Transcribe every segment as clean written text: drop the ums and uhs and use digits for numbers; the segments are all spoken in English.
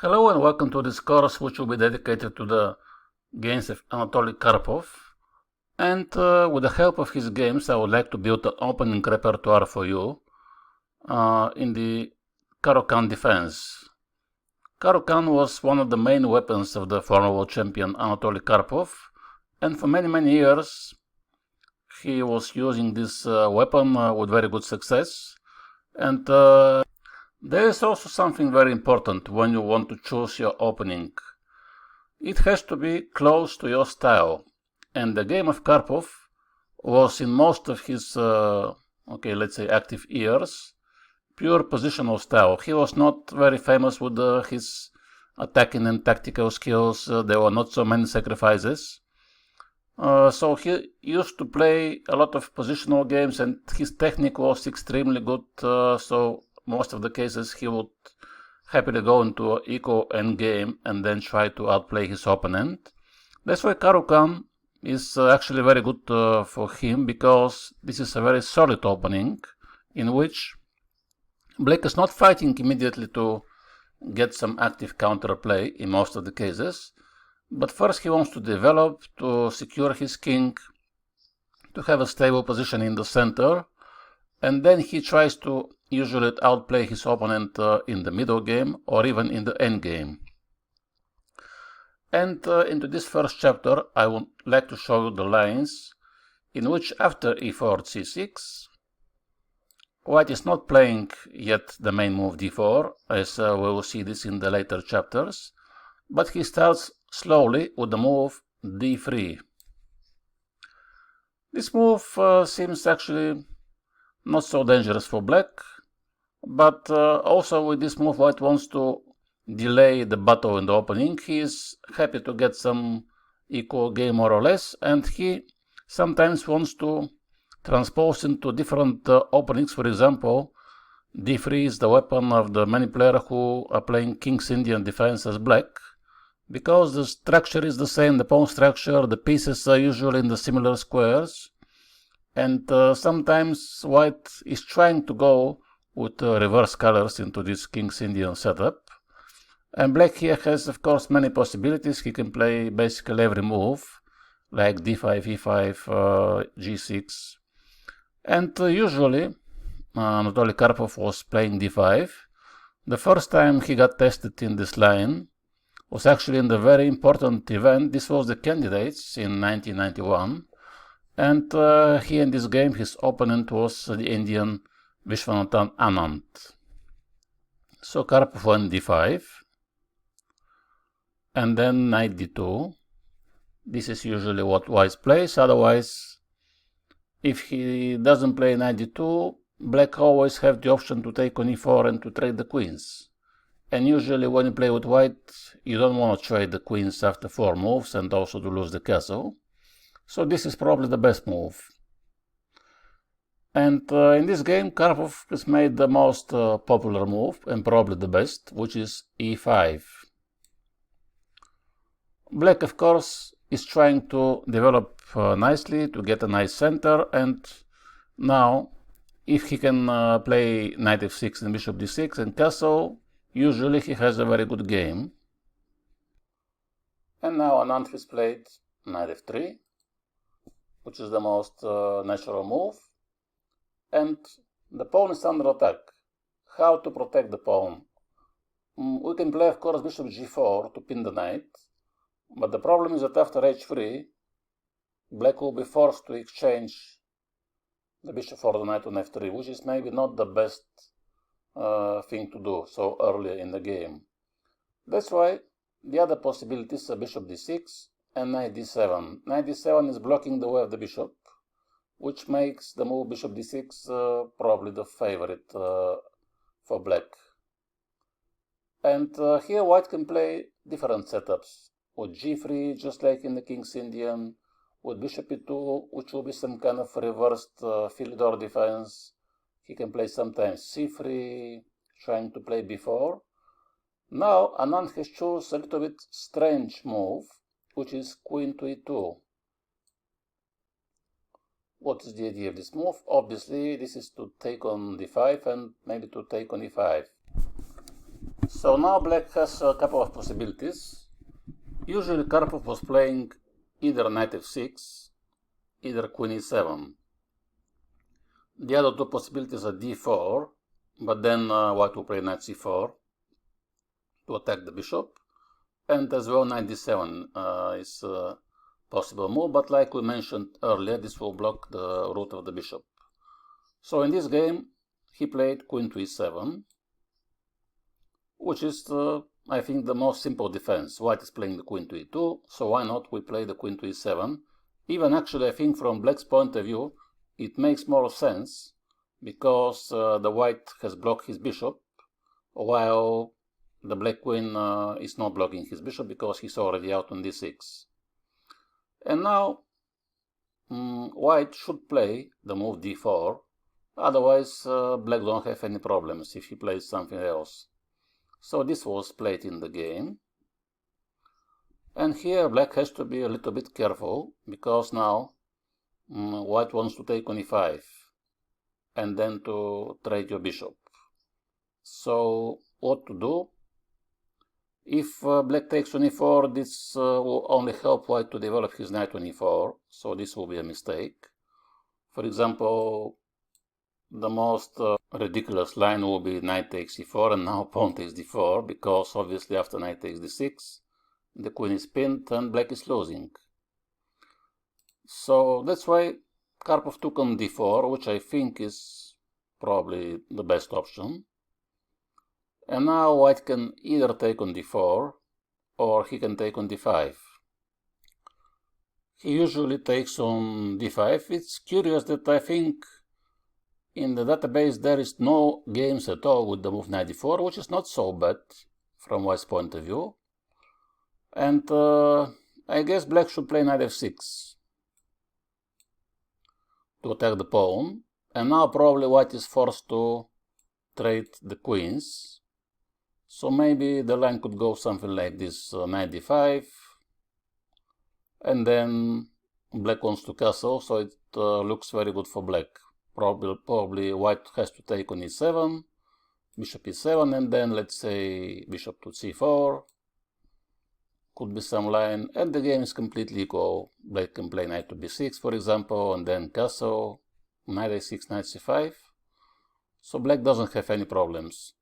Hello and welcome to this course, which will be dedicated to the games of Anatoly Karpov. And with the help of his games, I would like to build an opening repertoire for you in the Caro-Kann defense. Caro-Kann was one of the main weapons of the former world champion Anatoly Karpov, and for many years he was using this weapon with very good success. And there is also something very important when you want to choose your opening. It has to be close to your style. And the game of Karpov was in most of his, let's say active years, pure positional style. He was not very famous with his attacking and tactical skills. There were not so many sacrifices. So he used to play a lot of positional games, and his technique was extremely good. So most of the cases he would happily go into an equal endgame and then try to outplay his opponent. That's why Caro-Kann is actually very good for him, because this is a very solid opening in which Black is not fighting immediately to get some active counterplay in most of the cases, but first he wants to develop, to secure his king, to have a stable position in the center, and then he tries to usually outplay his opponent in the middle game or even in the end game. And into this first chapter, I would like to show you the lines in which after e4 c6, White is not playing yet the main move d4, as we will see this in the later chapters, but he starts slowly with the move d3. This move seems actually not so dangerous for Black, but also with this move White wants to delay the battle in the opening. He is happy to get some equal game more or less, and he sometimes wants to transpose into different openings. For example, d3 is the weapon of the many players who are playing King's Indian defense as Black, because the structure is the same, the pawn structure, the pieces are usually in the similar squares, and sometimes White is trying to go with reverse colors into this King's Indian setup. And Black here has, of course, many possibilities. He can play basically every move, like d5, e5, g6. And usually, Anatoly Karpov was playing d5. The first time he got tested in this line was actually in the very important event. This was the Candidates in 1991. And here in this game, his opponent was the Indian Viswanathan Anand. So Karpov went d5, and then knight d2. This is usually what White plays. Otherwise, if he doesn't play knight d2, Black always have the option to take on e4 and to trade the queens. And usually when you play with White, you don't want to trade the queens after 4 moves and also to lose the castle. So this is probably the best move. And in this game, Karpov has made the most popular move, and probably the best, which is e5. Black, of course, is trying to develop nicely, to get a nice center, and now, if he can play knight f6 and bishop d6 and castle, usually he has a very good game. And now Anand has played knight f3, which is the most natural move. And the pawn is under attack. How to protect the pawn? We can play, of course, bishop g4 to pin the knight, but the problem is that after h3, Black will be forced to exchange the bishop for the knight on f3, which is maybe not the best thing to do so early in the game. That's why the other possibilities are bishop d6 and knight d7. Knight d7 is blocking the way of the bishop, which makes the move bishop d6 probably the favorite for Black. And here White can play different setups, with g3, just like in the King's Indian, with bishop e2, which will be some kind of reversed Philidor defense. He can play sometimes c3, trying to play b4. Now Anand has chosen a little bit strange move, which is queen to e2. What is the idea of this move? Obviously, this is to take on d5 and maybe to take on e5. So now black has a couple of possibilities. Usually Karpov was playing either knight f6, either queen e7. The other two possibilities are d4, but then white will play knight c4 to attack the bishop, and as well knight d7 is a possible move, but like we mentioned earlier, this will block the route of the bishop. So in this game, he played queen to e7, which is, I think, the most simple defense. White is playing the queen to e2, so why not we play the queen to e7? Even actually, I think from black's point of view, it makes more sense, because the white has blocked his bishop, while the black queen is not blocking his bishop because he's already out on d6. And now white should play the move d4, otherwise black don't have any problems if he plays something else. So this was played in the game. And here black has to be a little bit careful, because now white wants to take on e5 and then to trade your bishop. So what to do? If black takes on e4, this will only help white to develop his knight on e4, so this will be a mistake. For example, the most ridiculous line will be knight takes e4 and now pawn takes d4, because obviously after knight takes d6, the queen is pinned and black is losing. So that's why Karpov took on d4, which I think is probably the best option. And now white can either take on d4 or he can take on d5. He usually takes on d5. It's curious that I think in the database there is no games at all with the move knight d4, which is not so bad from white's point of view. And I guess black should play knight f6 to attack the pawn. And now probably white is forced to trade the queens. So maybe the line could go something like this, knight d5, and then black wants to castle, so it looks very good for black. Probably white has to take on e7, bishop e7, and then let's say bishop to c4. Could be some line, and the game is completely equal. Black can play knight to b6, for example, and then castle, knight a6, knight c5. So black doesn't have any problems.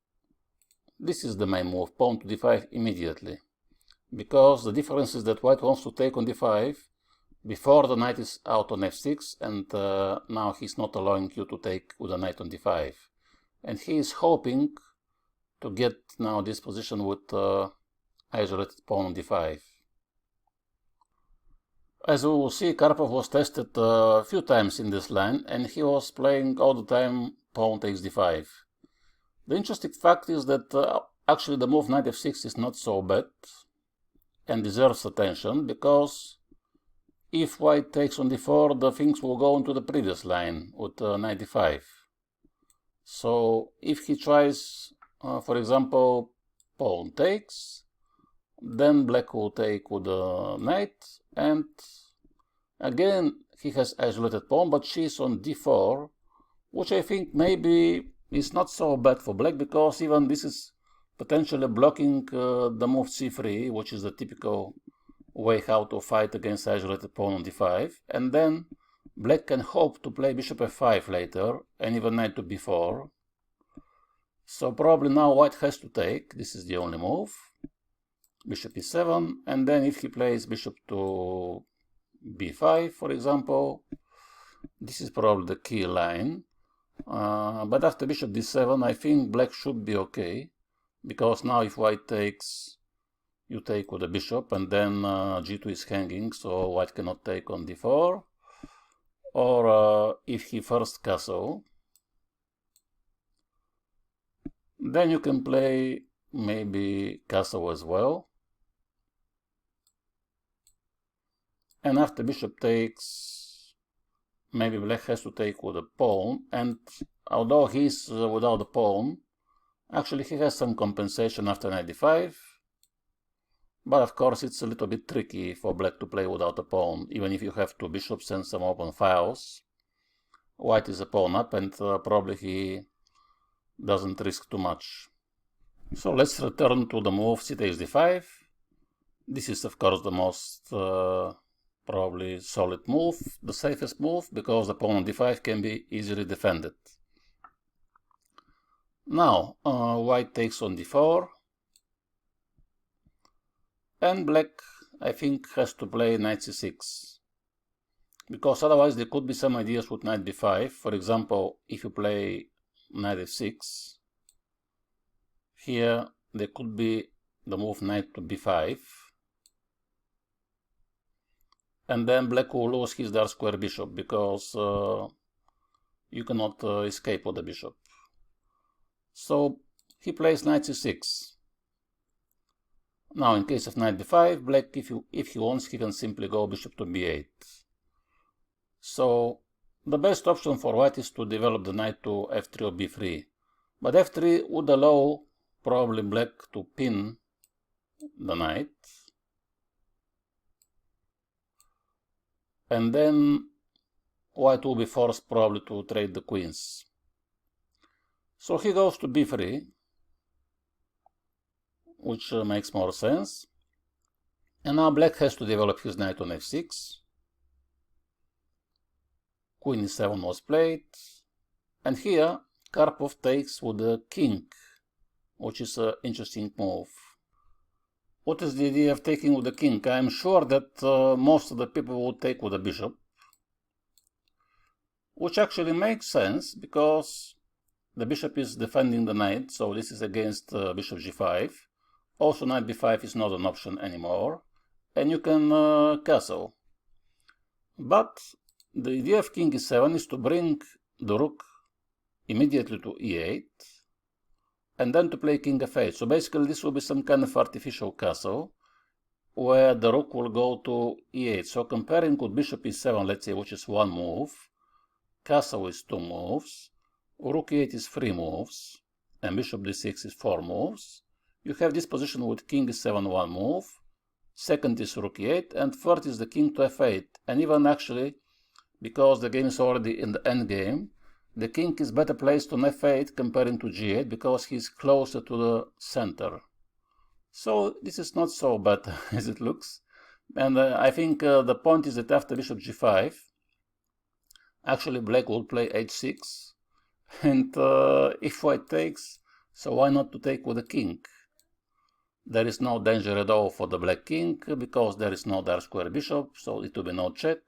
This is the main move, pawn to d5 immediately, because the difference is that white wants to take on d5 before the knight is out on f6, and now he's not allowing you to take with the knight on d5. And he is hoping to get now this position with isolated pawn on d5. As we will see, Karpov was tested a few times in this line, and he was playing all the time pawn takes d5. The interesting fact is that actually the move knight f6 is not so bad and deserves attention, because if white takes on d4, the things will go into the previous line with knight d5. So if he tries, for example, pawn takes, then black will take with the knight, and again he has isolated pawn, but she's on d4, which I think maybe is not so bad for black, because even this is potentially blocking the move c3, which is the typical way how to fight against isolated pawn on d5, and then black can hope to play bishop f5 later, and even knight to b4. So probably now white has to take, this is the only move, bishop e7, and then if he plays bishop to b5, for example, this is probably the key line. But after bishop d7, I think black should be okay, because now if white takes, you take with the bishop, and then g2 is hanging, so white cannot take on d4. Or if he first castle, then you can play maybe castle as well. And after bishop takes, maybe black has to take with a pawn, and although he's without the pawn, actually he has some compensation after knight d5, but of course it's a little bit tricky for black to play without a pawn, even if you have two bishops and some open files. White is a pawn up, and probably he doesn't risk too much. So let's return to the move c takes d5. This is of course the most probably solid move, the safest move, because the pawn on d5 can be easily defended. Now white takes on d4, and black, I think, has to play knight c6, because otherwise there could be some ideas with knight b5. For example, if you play knight f6, here there could be the move knight to b5, and then black will lose his dark square bishop, because you cannot escape with the bishop. So he plays knight c6. Now in case of knight b5, black, if he wants, he can simply go bishop to b8. So the best option for white is to develop the knight to f3 or b3. But f3 would allow probably black to pin the knight. And then white will be forced probably to trade the queens. So he goes to b3, which makes more sense. And now black has to develop his knight on f6. Queen e7 was played. And here Karpov takes with the king, which is an interesting move. What is the idea of taking with the king? I am sure that most of the people would take with the bishop, which actually makes sense because the bishop is defending the knight, so this is against bishop g5. Also knight b5 is not an option anymore, and you can castle. But the idea of king e7 is to bring the rook immediately to e8, and then to play king f8. So basically this will be some kind of artificial castle, where the rook will go to e8. So comparing with bishop e7, let's say, which is one move, castle is two moves, rook e8 is three moves, and bishop d6 is four moves. You have this position with king e7 one move, second is rook e8, and third is the king to f8. And even actually, because the game is already in the end game, the king is better placed on f8 comparing to g8 because he's closer to the center. So this is not so bad as it looks. And I think the point is that after bishop g5, actually black will play h6. And if white takes, so why not to take with the king? There is no danger at all for the black king because there is no dark square bishop, so it will be no check.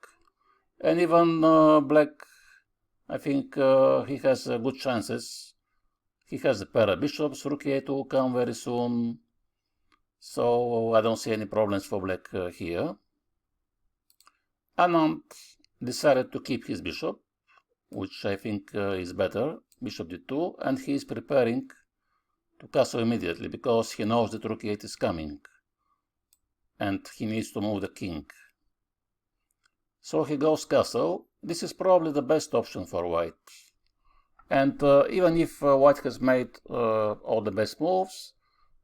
And even black, I think he has good chances. He has a pair of bishops, rook e8 will come very soon. So I don't see any problems for black here. Anand decided to keep his bishop, which I think is better, bishop d2, and he is preparing to castle immediately because he knows that rook e8 is coming and he needs to move the king. So he goes castle. This is probably the best option for white. And even if white has made all the best moves,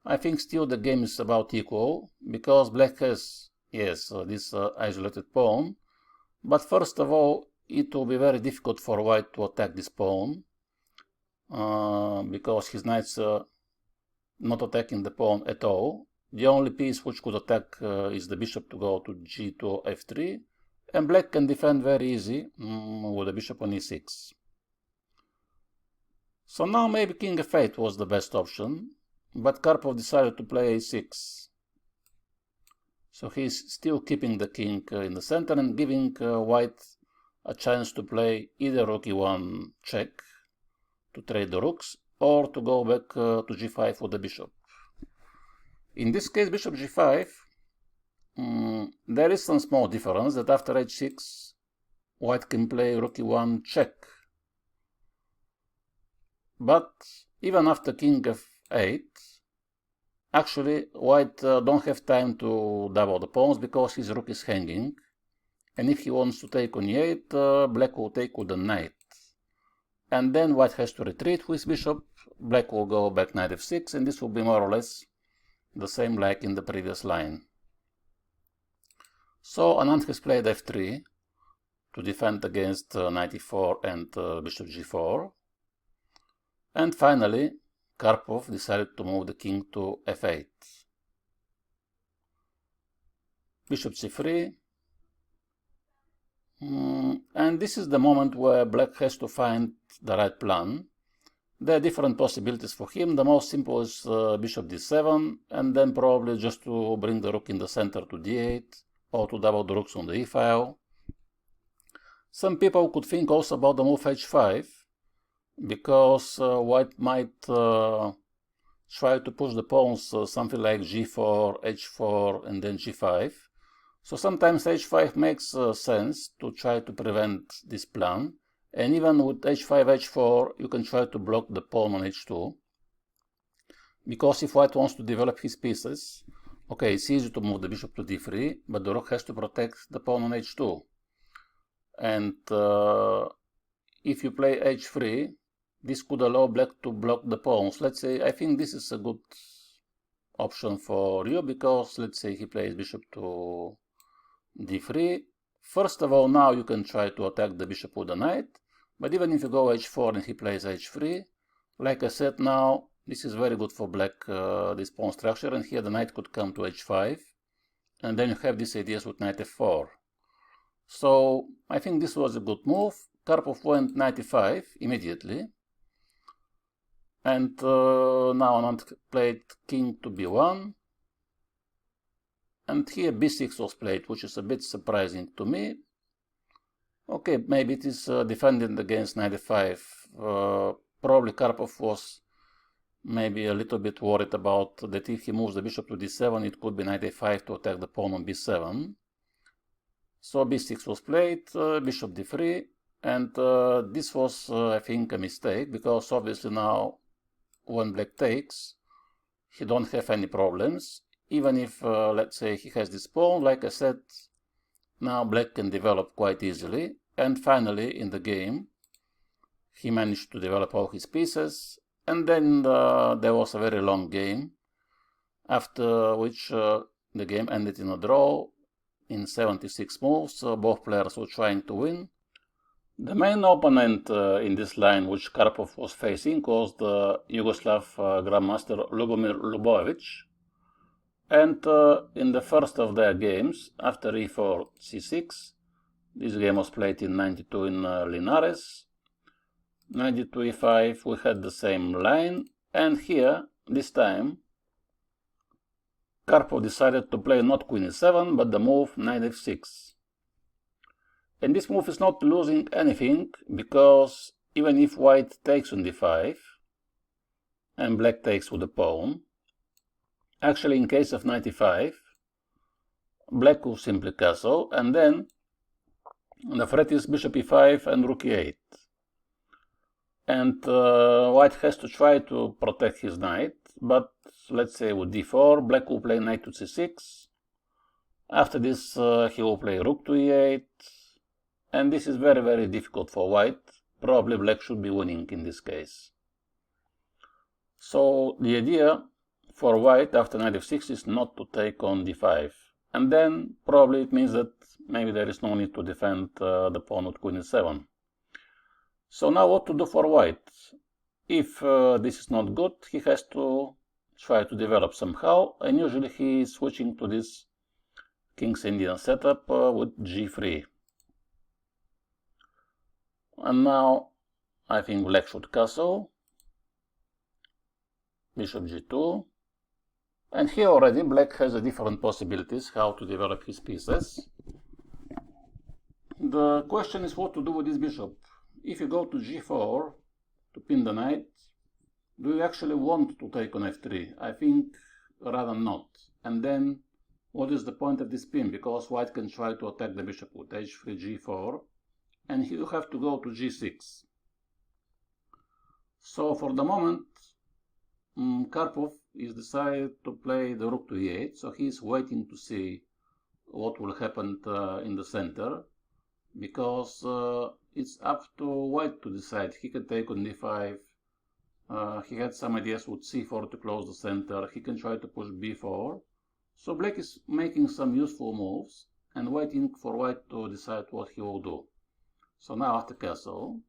I think still the game is about equal, because black has, yes, this isolated pawn. But first of all, it will be very difficult for white to attack this pawn, because his knight's not attacking the pawn at all. The only piece which could attack is the bishop to go to g2 or f3, and black can defend very easy with the bishop on e6. So now maybe king f8 was the best option, but Karpov decided to play a6. So he's still keeping the king in the center and giving white a chance to play either rook e1 check to trade the rooks, or to go back to g5 with the bishop. In this case, bishop g5, there is some small difference that after h6, white can play rook e1 check. But even after king f8, actually white don't have time to double the pawns because his rook is hanging. And if he wants to take on e8, black will take with the knight. And then white has to retreat with bishop, black will go back knight f6, and this will be more or less the same like in the previous line. So Anand has played f3 to defend against knight e4 and bishop g4. And finally, Karpov decided to move the king to f8. Bishop c3. And this is the moment where black has to find the right plan. There are different possibilities for him. The most simple is bishop d7, and then probably just to bring the rook in the center to d8, or to double the rooks on the e-file. Some people could think also about the move h5, because white might try to push the pawns something like g4, h4, and then g5. So sometimes h5 makes sense to try to prevent this plan. And even with h5, h4, you can try to block the pawn on h2. Because if white wants to develop his pieces, okay, it's easy to move the bishop to d3, but the rook has to protect the pawn on h2. And if you play h3, this could allow black to block the pawns. Let's say, I think this is a good option for you, because let's say he plays bishop to d3. First of all, now you can try to attack the bishop with the knight, but even if you go h4 and he plays h3, like I said, now this is very good for black, this pawn structure, and here the knight could come to h5, and then you have these ideas with knight f4. So I think this was a good move. Karpov went knight e5 immediately, and now Anand played king to b1. And here b6 was played, which is a bit surprising to me. Okay, maybe it is defending against knight e5. Probably Karpov was maybe a little bit worried about that if he moves the bishop to d7, it could be knight a5 to attack the pawn on b7. So b6 was played, bishop d3, and this was, I think, a mistake, because obviously now when black takes, he don't have any problems. Even if, let's say, he has this pawn, like I said, now black can develop quite easily. And finally, in the game, he managed to develop all his pieces. And then there was a very long game, after which the game ended in a draw in 76 moves. Both players were trying to win. The main opponent in this line, which Karpov was facing, was the Yugoslav Grandmaster Ljubojevic. And in the first of their games, after e4, c6, this game was played in 92 in Linares. 92 e5, we had the same line, and here, this time, Karpov decided to play not queen e7, but the move knight f6. And this move is not losing anything, because even if white takes on d5, and black takes with the pawn, actually, in case of knight e5, black will simply castle, and then the threat is bishop e5 and rook e8. And white has to try to protect his knight, but let's say with d4, black will play knight to c6. After this, he will play rook to e8, and this is very, very difficult for white. Probably black should be winning in this case. So the idea for white after knight f6 is not to take on d5. And then probably it means that maybe there is no need to defend the pawn with queen e7. So now what to do for white? If this is not good, he has to try to develop somehow, and usually he is switching to this King's Indian setup with g3. And now I think black should castle, bishop g2. And here already black has a different possibilities how to develop his pieces. The question is what to do with this bishop. If you go to g4 to pin the knight, do you actually want to take on f3? I think rather not. And then what is the point of this pin? Because white can try to attack the bishop with h3, g4, and you have to go to g6. So for the moment, Karpov is decided to play the rook to e8, so he is waiting to see what will happen in the center, because it's up to white to decide. He can take on d5, he had some ideas with c4 to close the center, he can try to push b4, so black is making some useful moves and waiting for white to decide what he will do. So now after castle,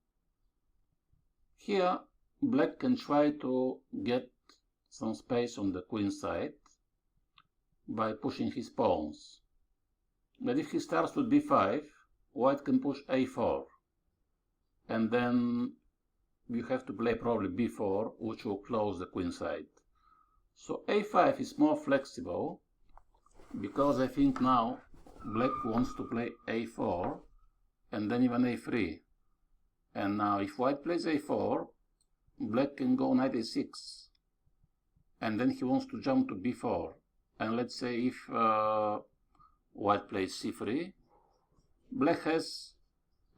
here black can try to get some space on the queen side by pushing his pawns. But if he starts with b5, white can push a4, and then you have to play probably b4, which will close the queen side. So a5 is more flexible, because I think now black wants to play a4 and then even a3. And now if white plays a4, black can go knight a6, and then he wants to jump to b4. And let's say if white plays c3, black has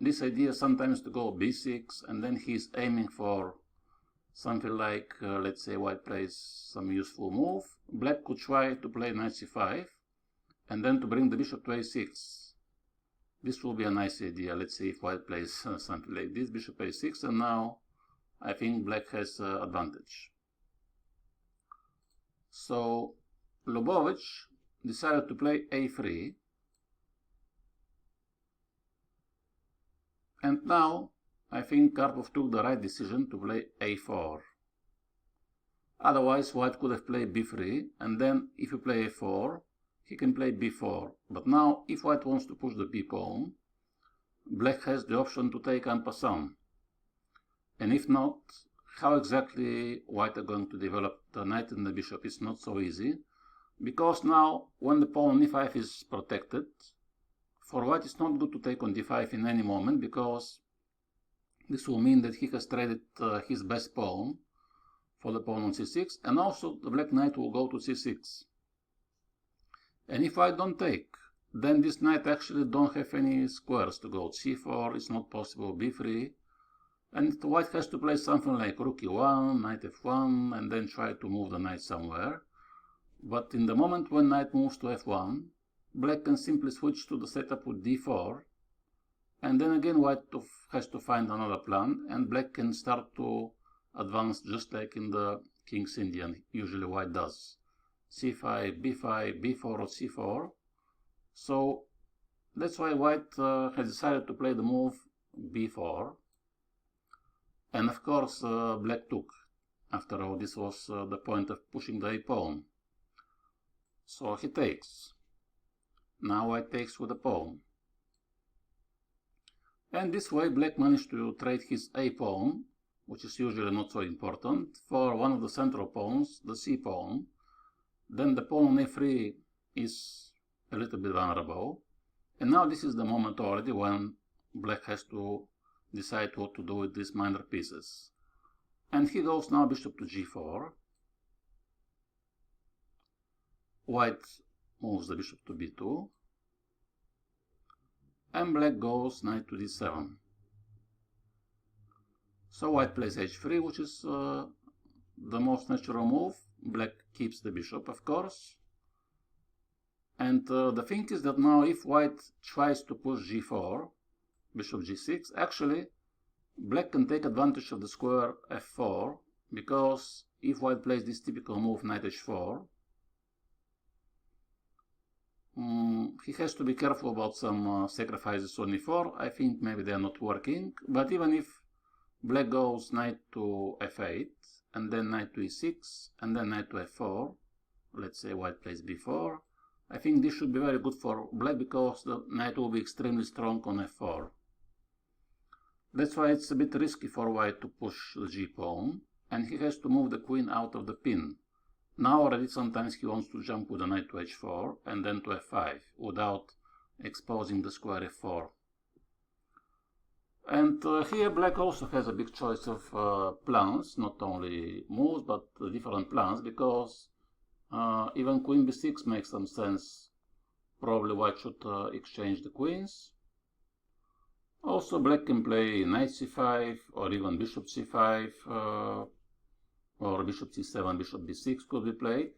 this idea sometimes to go b6, and then he's aiming for something like, let's say white plays some useful move. Black could try to play knight c5, and then to bring the bishop to a6. This will be a nice idea. Let's see if white plays something like this, bishop a6, and now I think black has advantage. So Ljubojevic decided to play a3, and now I think Karpov took the right decision to play a4. Otherwise white could have played b3, and then if you play a4, he can play b4. But now if white wants to push the b pawn, black has the option to take en passant. And if not, how exactly white are going to develop the knight and the bishop is not so easy, because now when the pawn on e5 is protected, for white it's not good to take on d5 in any moment, because this will mean that he has traded his best pawn for the pawn on c6, and also the black knight will go to c6. And if white don't take, then this knight actually don't have any squares to go. c4 is not possible, b3, and white has to play something like rook e1, knight f1, and then try to move the knight somewhere. But in the moment when knight moves to f1, black can simply switch to the setup with d4, and then again white has to find another plan, and black can start to advance just like in the King's Indian usually white does. c5, b5, b4 or c4. So that's why white has decided to play the move b4. And of course black took. After all, this was the point of pushing the a pawn. So he takes. Now white takes with the pawn. And this way black managed to trade his a pawn, which is usually not so important, for one of the central pawns, the c pawn. Then the pawn on a3 is a little bit vulnerable. And now this is the moment already when black has to decide what to do with these minor pieces. And he goes now bishop to g4. White moves the bishop to b2. And black goes knight to d7. So white plays h3, which is the most natural move. Black keeps the bishop, of course. And the thing is that now if white tries to push g4, bishop g6, actually black can take advantage of the square f4, because if white plays this typical move knight h4, he has to be careful about some sacrifices on e4. I think maybe they are not working, but even if black goes knight to f8, and then knight to e6, and then knight to f4, let's say white plays b4, I think this should be very good for black, because the knight will be extremely strong on f4. That's why it's a bit risky for white to push the g-pawn, and he has to move the queen out of the pin. Now already sometimes he wants to jump with the knight to h4 and then to f5 without exposing the square f4. And here black also has a big choice of plans, not only moves but different plans, because even queen b6 makes some sense. Probably white should exchange the queens. Also black can play knight c5 or even bishop c5, or bishop c7, bishop b6 could be played.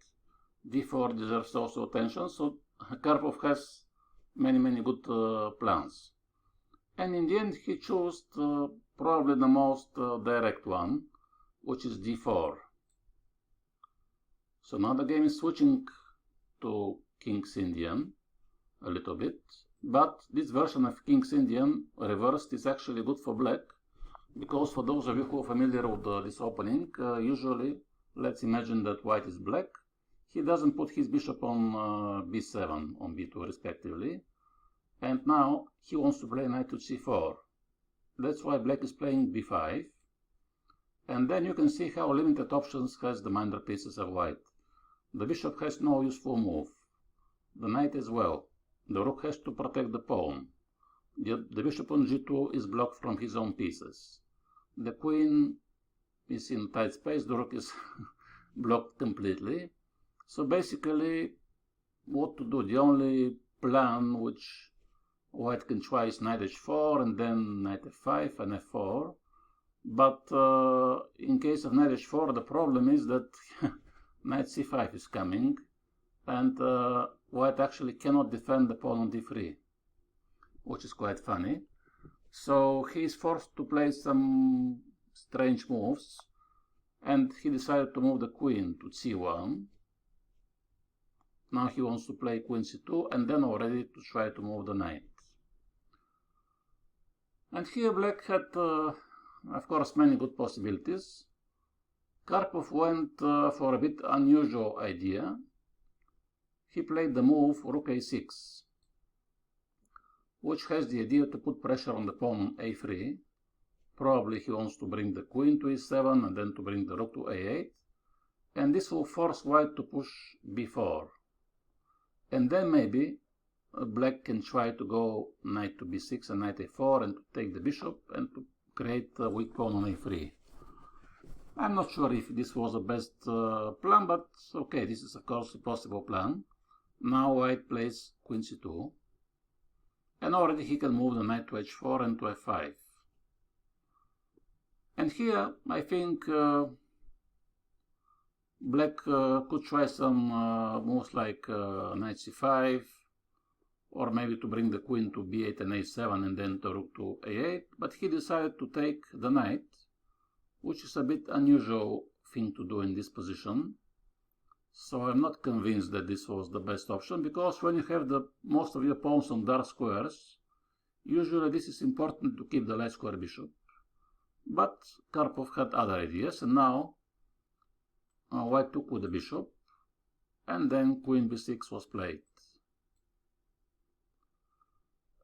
d4 deserves also attention, so Karpov has many good plans. And in the end he chose probably the most direct one, which is d4. So now the game is switching to King's Indian a little bit, but this version of King's Indian reversed is actually good for black, because for those of you who are familiar with this opening, usually, let's imagine that white is black. He doesn't put his bishop on b7, on b2 respectively, and now he wants to play knight to c4. That's why black is playing b5, and then you can see how limited options has the minor pieces of white. The bishop has no useful move, the knight as well, the rook has to protect the pawn, the bishop on g2 is blocked from his own pieces, the queen is in tight space, the rook is blocked completely. So basically, what to do? The only plan which white can try is knight h4 and then knight f5 and f4. But in case of knight h4, the problem is that knight c5 is coming, and white actually cannot defend the pawn on d3, which is quite funny. So he is forced to play some strange moves, and he decided to move the queen to c1. Now he wants to play queen c2 and then already to try to move the knight. And here black had, of course, many good possibilities. Karpov went for a bit unusual idea. He played the move rook a6, which has the idea to put pressure on the pawn on a3. Probably he wants to bring the queen to e7 and then to bring the rook to a8. And this will force white to push b4. And then maybe black can try to go knight to b6 and knight a4 and to take the bishop and to create a weak pawn on a3. I'm not sure if this was the best plan, but okay, this is of course a possible plan. Now white plays queen c2, and already he can move the knight to h4 and to f5. And here I think black could try some moves like knight c5, or maybe to bring the queen to b8 and a7 and then the rook to a8, but he decided to take the knight, which is a bit unusual thing to do in this position. So I'm not convinced that this was the best option, because when you have most of your pawns on dark squares, usually this is important to keep the light square bishop. But Karpov had other ideas, and now white took with the bishop, and then queen b6 was played.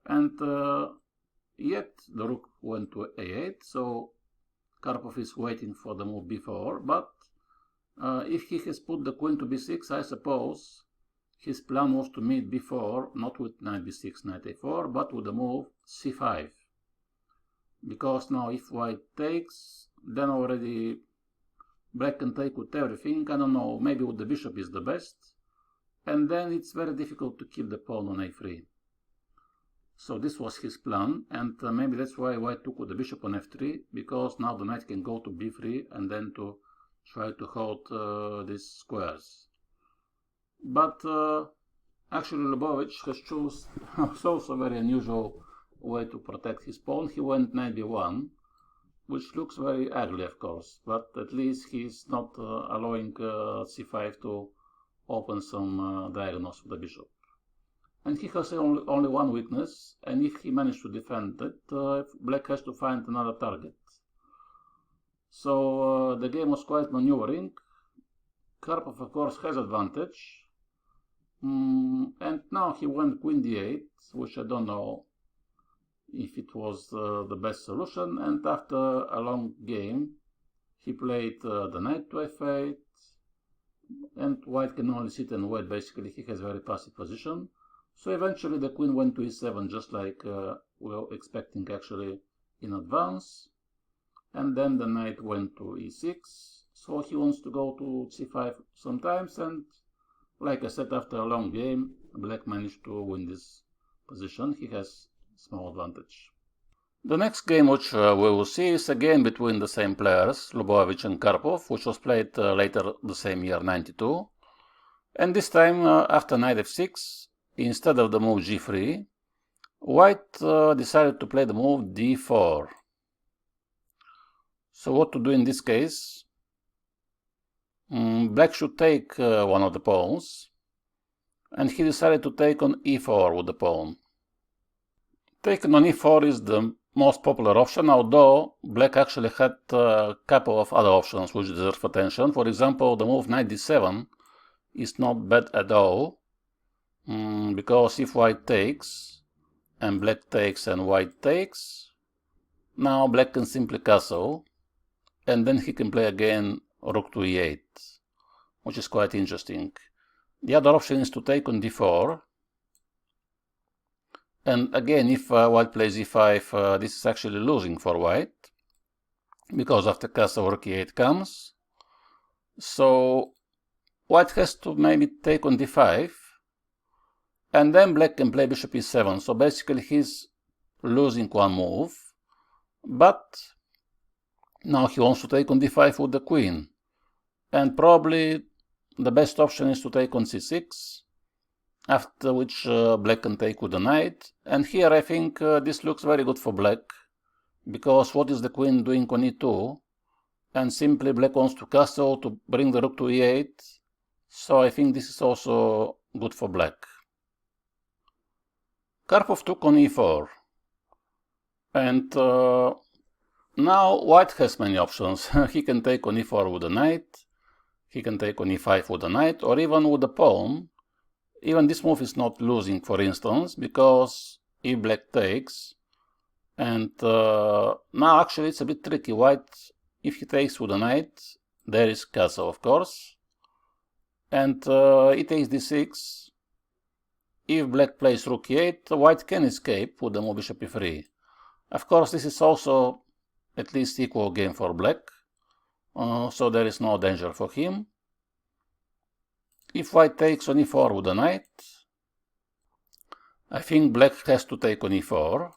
And yet the rook went to a8, so Karpov is waiting for the move b4, but if he has put the queen to b6, I suppose his plan was to meet b4, not with knight b6, knight a4, but with the move c5. Because now if white takes, then already black can take with everything. I don't know, maybe with the bishop is the best, and then it's very difficult to keep the pawn on a3. So this was his plan, and maybe that's why white took with the bishop on f3, because now the knight can go to b3 and then to try to hold these squares. But actually Ljubojevic has chosen also a very unusual way to protect his pawn. He went knight b1, which looks very ugly, of course, but at least he's not allowing c5 to open some diagonals for the bishop. And he has only one weakness, and if he managed to defend it, black has to find another target. So the game was quite maneuvering. Karpov, of course, has advantage. And now he went queen d8, which I don't know if it was the best solution. And after a long game, he played the knight to f8, and white can only sit and wait. Basically, he has a very passive position. So eventually the queen went to e7, just like we were expecting actually in advance. And then the knight went to e6. So he wants to go to c5 sometimes, and like I said, after a long game, black managed to win this position. He has small advantage. The next game which we will see is a game between the same players, Ljubojevic and Karpov, which was played later the same year, 92. And this time, after knight f6, instead of the move g3, white decided to play the move d4. So what to do in this case? Black should take one of the pawns, and he decided to take on e4 with the pawn. Taking on e4 is the most popular option, although black actually had a couple of other options which deserve attention. For example, the move knight d7 is not bad at all, because if white takes, and black takes, and white takes, now black can simply castle, and then he can play again rook to e8, which is quite interesting. The other option is to take on d4, and again, if white plays e5, this is actually losing for white, because after castle rook e8 comes. So white has to maybe take on d5, and then black can play bishop e7. So basically he's losing one move, but now he wants to take on d5 with the queen. And probably the best option is to take on c6, after which black can take with the knight. And here I think this looks very good for black, because what is the queen doing on e2? And simply black wants to castle to bring the rook to e8. So I think this is also good for black. Karpov took on e4. And now white has many options. He can take on e4 with the knight, he can take on e5 with the knight, or even with the pawn. Even this move is not losing, for instance, because if black takes, and now actually it's a bit tricky. White, if he takes with the knight, there is castle, of course, and he takes d6. If black plays rook e8, white can escape with the move bishop e3. Of course, this is also at least equal game for black, so there is no danger for him. If white takes on e4 with the knight, I think black has to take on e4,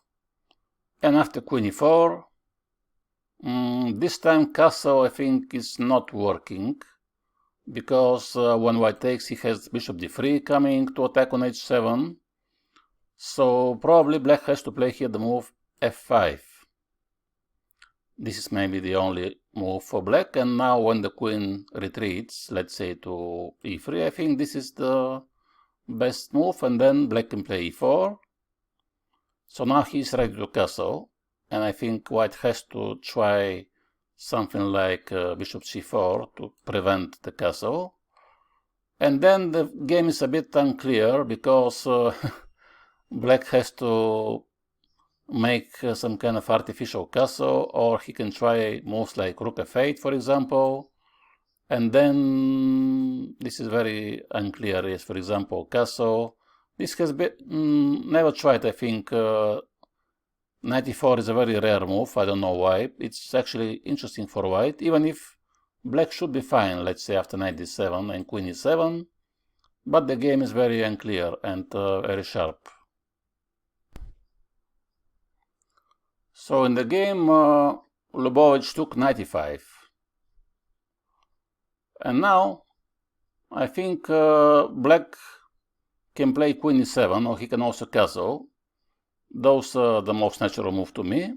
and after queen e4, this time castle I think is not working, because when white takes he has bishop d3 coming to attack on h7, so probably black has to play here the move f5. This is maybe the only move for black, and now when the queen retreats, let's say to e3, I think this is the best move, and then black can play e4. So now he's ready to castle, and I think white has to try something like bishop c4 to prevent the castle. And then the game is a bit unclear, because black has to make some kind of artificial castle, or he can try moves like rook f8, for example. And then this is very unclear. Yes, for example, castle. This has been never tried, I think. Knight e4 is a very rare move. I don't know why. It's actually interesting for white, even if black should be fine, let's say, after knight d7 and queen e7. But the game is very unclear and very sharp. So in the game, Ljubojevic took knight e5. And now, I think black can play queen e7, or he can also castle. Those are the most natural move to me.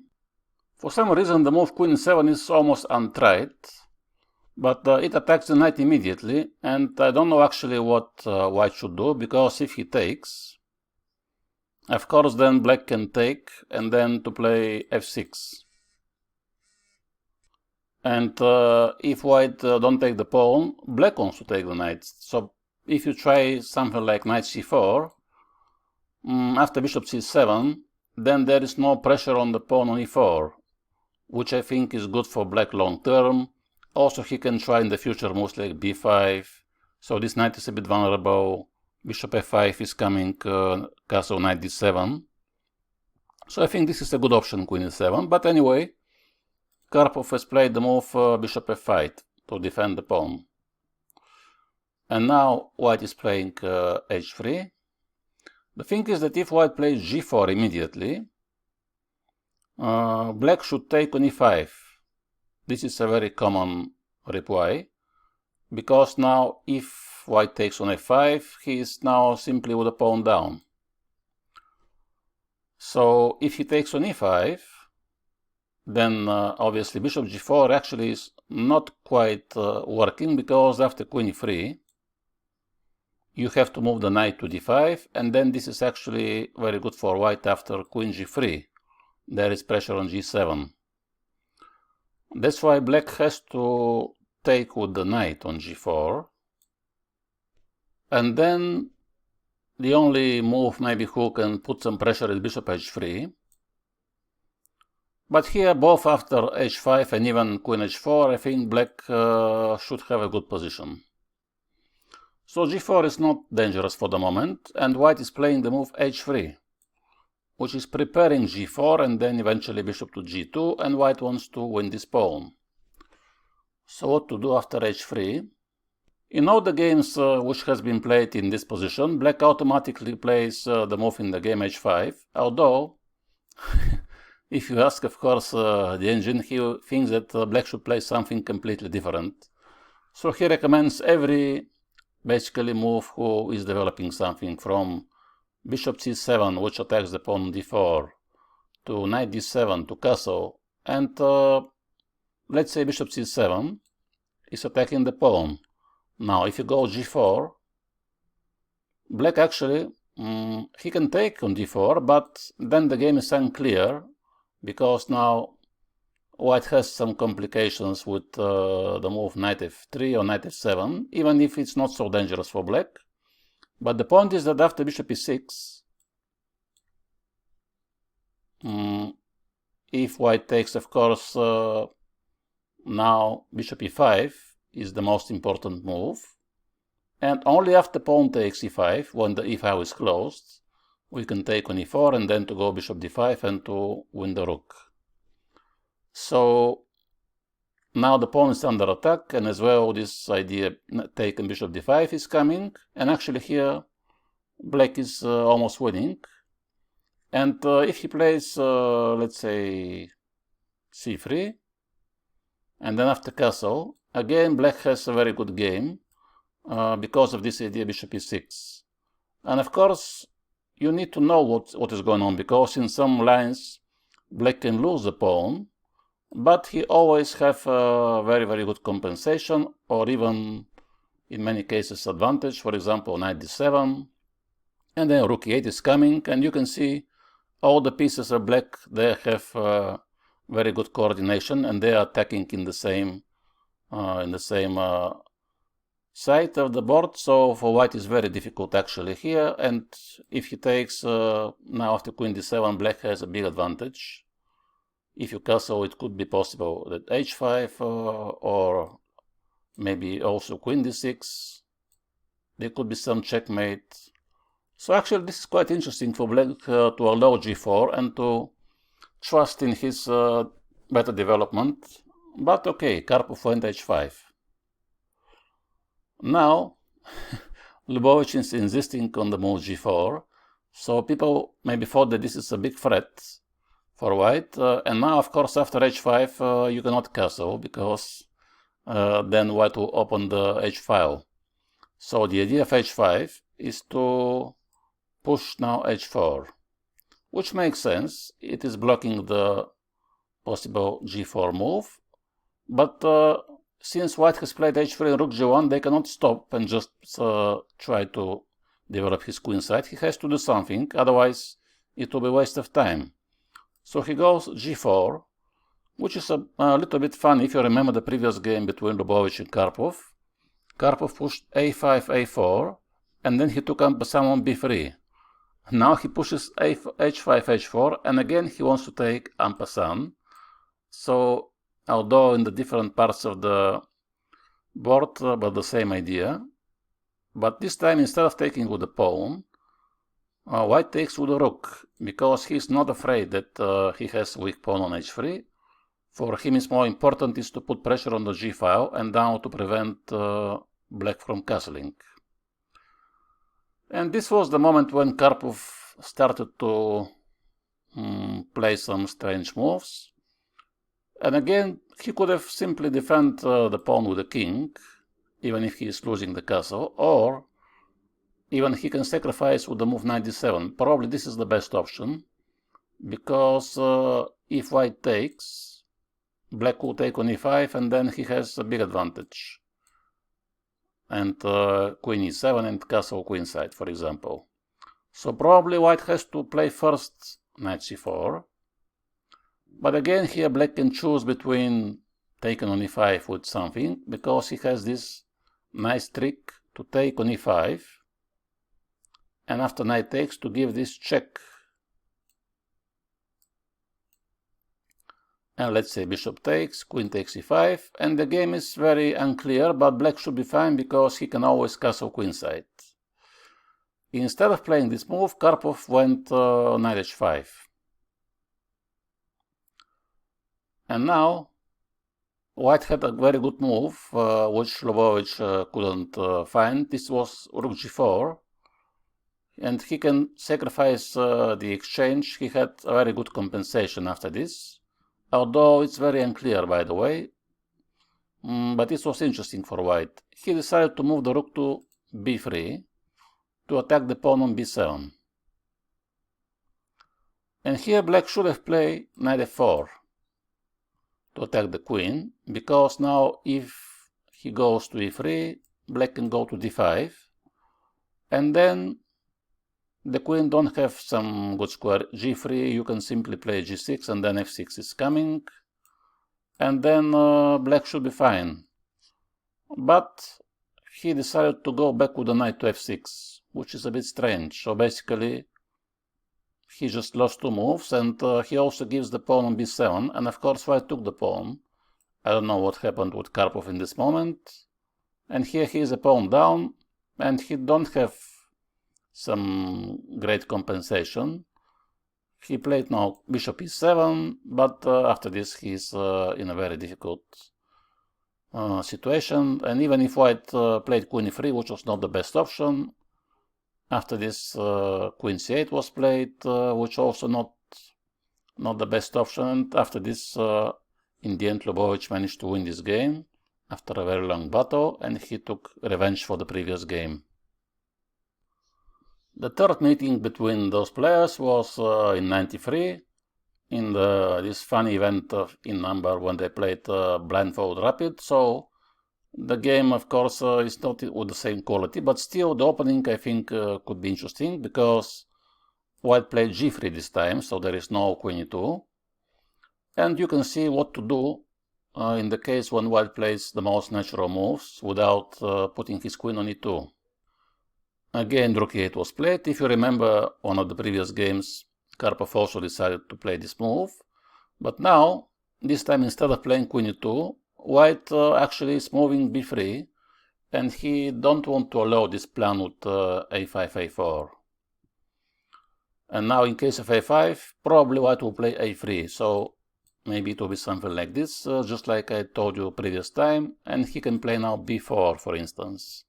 For some reason, the move queen e7 is almost untried, but it attacks the knight immediately, and I don't know actually what white should do, because if he takes, of course then black can take, and then to play f6. And if white don't take the pawn, black wants to take the knight. So if you try something like knight c4, after bishop c7, then there is no pressure on the pawn on e4, which I think is good for black long term. Also, he can try in the future moves like b5, so this knight is a bit vulnerable. Bishop f5 is coming, castle knight d7. So I think this is a good option, queen e7. But anyway, Karpov has played the move bishop f5 to defend the pawn. And now white is playing h3. The thing is that if white plays g4 immediately, black should take on e5. This is a very common reply, because now if white takes on f5, he is now simply with the pawn down. So if he takes on e5, then obviously bishop g4 actually is not quite working, because after queen e3, you have to move the knight to d5, and then this is actually very good for white after queen g3, there is pressure on g7. That's why black has to take with the knight on g4. And then the only move maybe who can put some pressure is bishop h3. But here, both after h5 and even queen h4, I think black should have a good position. So g4 is not dangerous for the moment, and white is playing the move h3, which is preparing g4 and then eventually bishop to g2, and white wants to win this pawn. So what to do after h3? In all the games which has been played in this position, black automatically plays the move in the game h5, although if you ask, of course, the engine, he thinks that black should play something completely different. So he recommends every basically move who is developing something from bishop c7, which attacks the pawn on d4, to knight d7, to castle, and let's say bishop c7 is attacking the pawn. Now, if you go g4, black actually, he can take on d4, but then the game is unclear, because now white has some complications with the move knight f3 or knight f7, even if it's not so dangerous for black. But the point is that after bishop e6, if white takes, of course, now bishop e5 is the most important move. And only after pawn takes e5, when the e5 is closed, we can take on e4 and then to go bishop d5 and to win the rook. So now the pawn is under attack, and as well this idea taken bishop d5 is coming, and actually here black is almost winning. And if he plays, let's say, c3, and then after castle, again black has a very good game because of this idea bishop e6. And of course, you need to know what is going on, because in some lines black can lose the pawn, but he always have a very, very good compensation, or even in many cases advantage. For example, knight d7, and then rook e8 is coming, and you can see all the pieces of black, they have very good coordination, and they are attacking in the same side of the board. So for white is very difficult actually here, and if he takes now after queen d7, black has a big advantage. If you castle, it could be possible that h5 or maybe also queen d6. There could be some checkmate. So actually this is quite interesting for black to allow g4 and to trust in his better development. But okay, Karpov went h5. Now, Ljubojevic is insisting on the move g4, so people maybe thought that this is a big threat for white, and now, of course, after h5, you cannot castle, because then white will open the h-file. So the idea of h5 is to push now h4, which makes sense. It is blocking the possible g4 move, but since white has played h3 and rook g1, they cannot stop and just try to develop his queen side. He has to do something, otherwise it will be a waste of time. So he goes g4, which is a little bit funny if you remember the previous game between Ljubojevic and Karpov. Karpov pushed a5, a4, and then he took en passant on b3. Now he pushes h5, h4, and again he wants to take en passant. So although in the different parts of the board, but the same idea. But this time, instead of taking with the pawn, white takes with the rook, because he's not afraid that he has a weak pawn on h3. For him, it's more important is to put pressure on the g-file and now to prevent black from castling. And this was the moment when Karpov started to play some strange moves. And again, he could have simply defended the pawn with the king, even if he is losing the castle, or even he can sacrifice with the move knight d7. Probably this is the best option, because if white takes, black will take on e5, and then he has a big advantage. And queen e7 and castle queenside, for example. So probably white has to play first knight c4, But again, here black can choose between taking on e5 with something, because he has this nice trick to take on e5, and after knight takes to give this check. And let's say bishop takes, queen takes e5, and the game is very unclear, but black should be fine because he can always castle queenside. Instead of playing this move, Karpov went knight h5. And now white had a very good move, which Ljubojevic couldn't find. This was rook g4, and he can sacrifice the exchange. He had a very good compensation after this, although it's very unclear, by the way. But this was interesting for white. He decided to move the rook to b3 to attack the pawn on b7. And here black should have played knight f4 to attack the queen, because now if he goes to e3, black can go to d5, and then the queen don't have some good square. g3, you can simply play g6, and then f6 is coming, and then black should be fine. But he decided to go back with the knight to f6, which is a bit strange. So basically he just lost two moves, and he also gives the pawn on b7, and of course white took the pawn. I don't know what happened with Karpov in this moment. And here he is a pawn down, and he don't have some great compensation. He played now bishop e7, but after this he's in a very difficult situation. And even if white played queen e3, which was not the best option, after this queen c8 was played, which also not the best option. And after this, in the end, Ljubojevic managed to win this game after a very long battle, and he took revenge for the previous game. The third meeting between those players was in '93, in this funny event in number when they played blindfold rapid. So the game, of course, is not with the same quality, but still the opening, I think, could be interesting, because white played g3 this time, so there is no queen e2. And you can see what to do in the case when white plays the most natural moves without putting his queen on e2. Again, rook e8 was played. If you remember one of the previous games, Karpov also decided to play this move. But now, this time instead of playing queen e2, white actually is moving b3, and he don't want to allow this plan with a5, a4. And now in case of a5, probably white will play a3, so maybe it will be something like this, just like I told you previous time, and he can play now b4, for instance.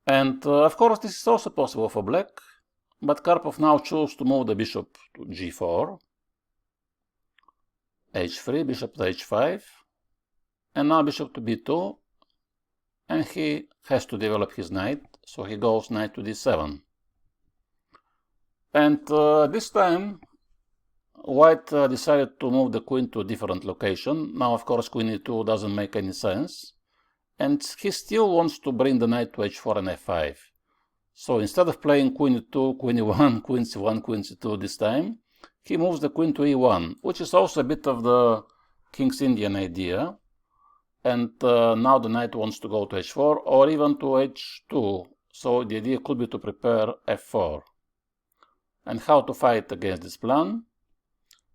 And of course this is also possible for black, but Karpov now chose to move the bishop to g4, h3, bishop to h5, and now bishop to b2, and he has to develop his knight, so he goes knight to d7. And this time white decided to move the queen to a different location. Now, of course, queen e2 doesn't make any sense, and he still wants to bring the knight to h4 and f5. So instead of playing queen e2, queen e1, queen c1, queen c2 this time, he moves the queen to e1, which is also a bit of the King's Indian idea. And now the knight wants to go to h4 or even to h2, so the idea could be to prepare f4. And how to fight against this plan?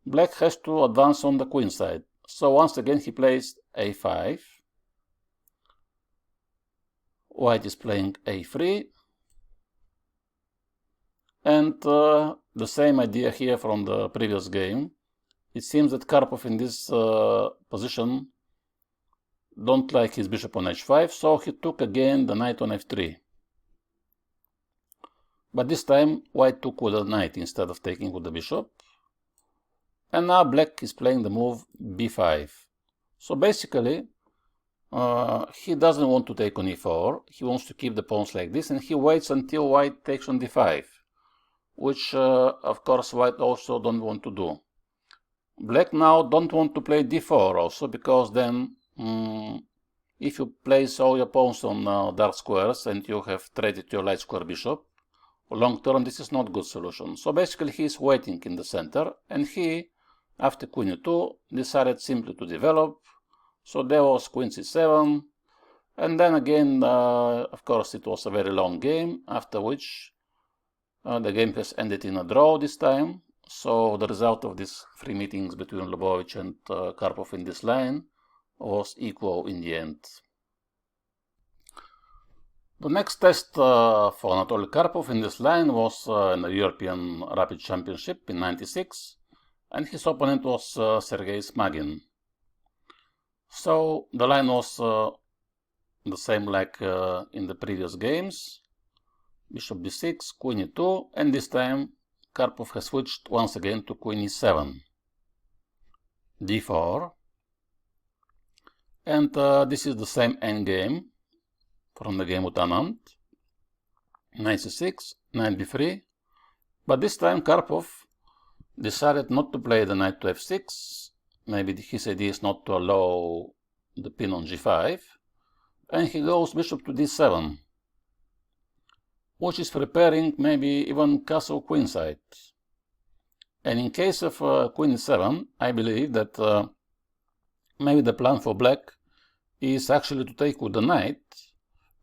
Black has to advance on the queen side. So once again he plays a5. White is playing a3. And the same idea here from the previous game. It seems that Karpov in this position don't like his bishop on h5, so he took again the knight on f3. But this time white took with the knight instead of taking with the bishop. And now black is playing the move b5. So basically he doesn't want to take on e4, he wants to keep the pawns like this, and he waits until white takes on d5, which of course white also don't want to do. Black now don't want to play d4 also, because then if you place all your pawns on dark squares and you have traded your light square bishop, long term this is not a good solution. So basically he is waiting in the center, and he after queen e2, decided simply to develop. So there was queen c7, and then again, of course, it was a very long game, after which the game has ended in a draw this time. So the result of these 3 meetings between Ljubojevic and Karpov in this line was equal in the end. The next test for Anatoly Karpov in this line was in the European Rapid Championship in '96, and his opponent was Sergei Smagin. So the line was the same like in the previous games. Bishop d6, queen e2, and this time Karpov has switched once again to queen e7, d4, and this is the same endgame from the game with Anand, knight c6, knight b3, but this time Karpov decided not to play the knight to f6, maybe his idea is not to allow the pin on g5, and he goes bishop to d7, which is preparing maybe even castle queenside. And in case of queen e7, I believe that maybe the plan for black is actually to take with the knight,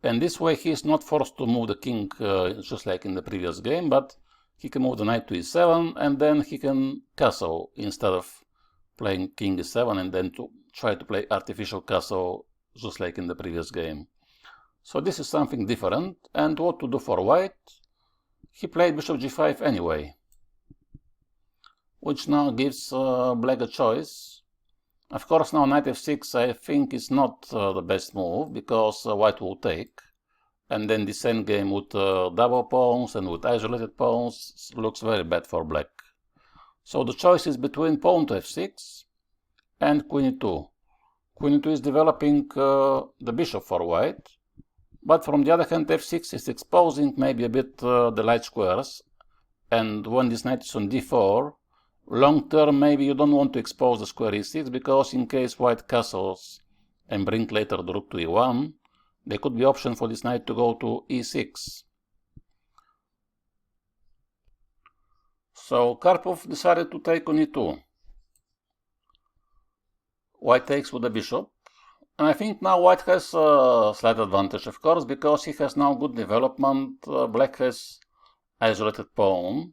and this way he is not forced to move the king just like in the previous game, but he can move the knight to e7, and then he can castle instead of playing king e7 and then to try to play artificial castle just like in the previous game. So this is something different, and what to do for white? He played bishop g5 anyway, which now gives black a choice. Of course, now knight f6 I think is not the best move, because white will take, and then this endgame with double pawns and with isolated pawns looks very bad for black. So the choice is between pawn to f6 and queen e2. Queen e2 is developing the bishop for white, but from the other hand f6 is exposing maybe a bit the light squares, and when this knight is on d4, long term maybe you don't want to expose the square e6, because in case white castles and bring later the rook to e1, there could be option for this knight to go to e6. So Karpov decided to take on e2. White takes with the bishop, and I think now white has a slight advantage, of course, because he has now good development. Black has isolated pawn.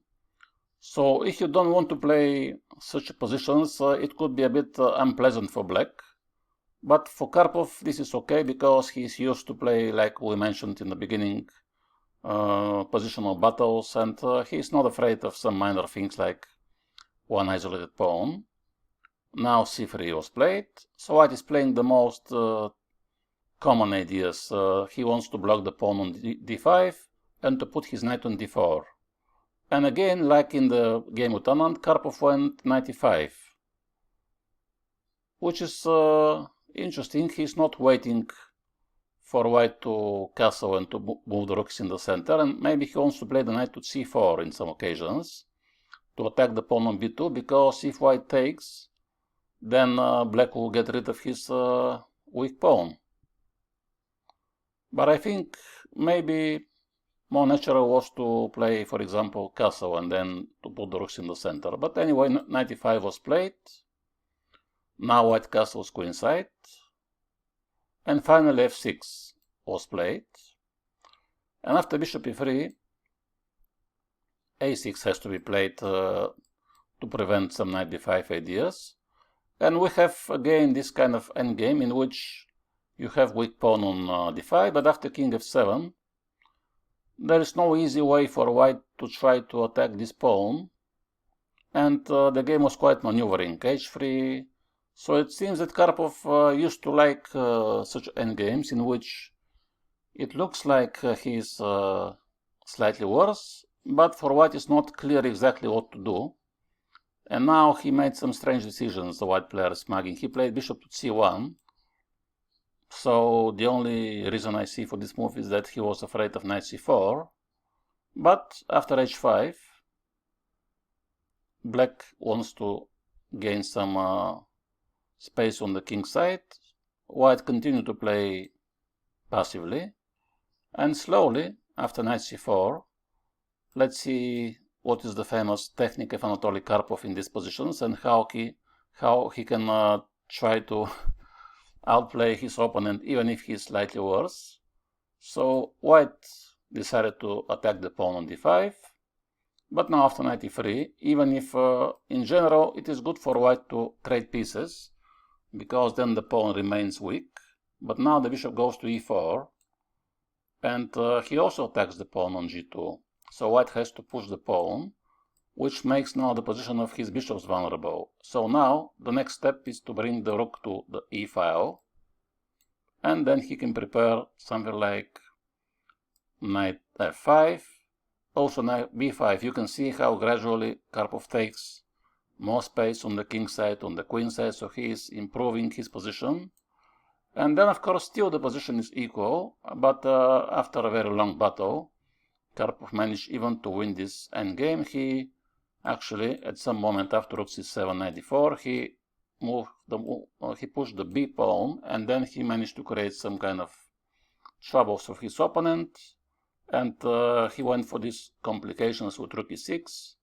So if you don't want to play such positions, it could be a bit unpleasant for black. But for Karpov, this is okay, because he's used to play, like we mentioned in the beginning, positional battles, and he's not afraid of some minor things like one isolated pawn. Now c3 was played, so white is playing the most common ideas. He wants to block the pawn on d5 and to put his knight on d4. And again, like in the game with Anand, Karpov went knight e5, which is interesting. He's not waiting for white to castle and to move the rooks in the center, and maybe he wants to play the knight to c4 in some occasions to attack the pawn on b2, because if white takes, then black will get rid of his weak pawn. But I think maybe more natural was to play, for example, castle and then to put the rooks in the center. But anyway, knight e5 was played. Now white castles queenside. And finally f6 was played. And after bishop e3, a6 has to be played to prevent some knight d5 ideas. And we have again this kind of endgame in which you have weak pawn on d5, but after king f7, there is no easy way for white to try to attack this pawn, and the game was quite maneuvering, h3, so it seems that Karpov used to like such endgames in which it looks like he's slightly worse, but for white it's not clear exactly what to do. And now he made some strange decisions, the white player Smagin. He played bishop to c1, so the only reason I see for this move is that he was afraid of knight c4. But after h5, black wants to gain some space on the king side. White continued to play passively, and slowly, after knight c4, let's see what is the famous technique of Anatoly Karpov in these positions and how he can try to outplay his opponent even if he is slightly worse. So white decided to attack the pawn on d5, but now after knight e3, even if in general it is good for white to trade pieces, because then the pawn remains weak, but now the bishop goes to e4, and he also attacks the pawn on g2. So white has to push the pawn, which makes now the position of his bishops vulnerable. So now the next step is to bring the rook to the e file, and then he can prepare something like knight f5. Also knight b5. You can see how gradually Karpov takes more space on the king side, on the queen side, so he is improving his position. And then, of course, still the position is equal, but after a very long battle, Karpov managed even to win this endgame. He actually, at some moment after rook c7, knight d4, he pushed the b pawn, and then he managed to create some kind of troubles for his opponent, and he went for these complications with rook e6,